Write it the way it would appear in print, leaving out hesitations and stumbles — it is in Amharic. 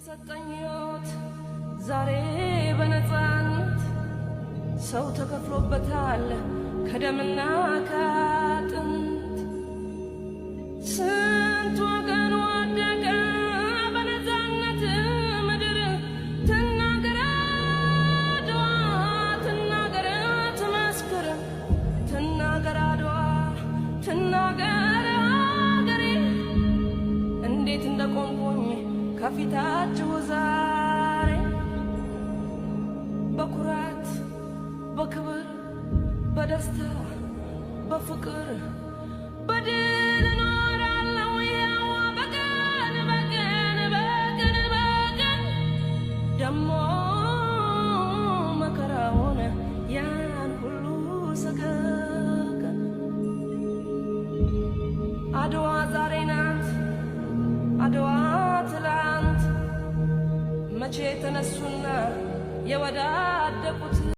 ተሰጠኝት ዛሬ በነፃነት ሰው ተከፍሎበታል ከደምና ከአጥንት ስንት ወገን ወደቀ በነፃነት ምድር ትናገር አድዋ ትናገር ትመስክር ትናገር አድዋ ትናገር አገሬ እንዴት እንደቆምኩኝ ከፊታችሁ ዛሬ በኩራት በክብር በደስታ በፍቅር በድል እኖራለሁ ያው በቀን በቀን በቀን በቀን ደሞ መከራውን ያን ሁሉ ሰቀቀን አድዋ ዛሬ ናት አድዋ ትላንት መቼ ተነሱና የወዳደቁት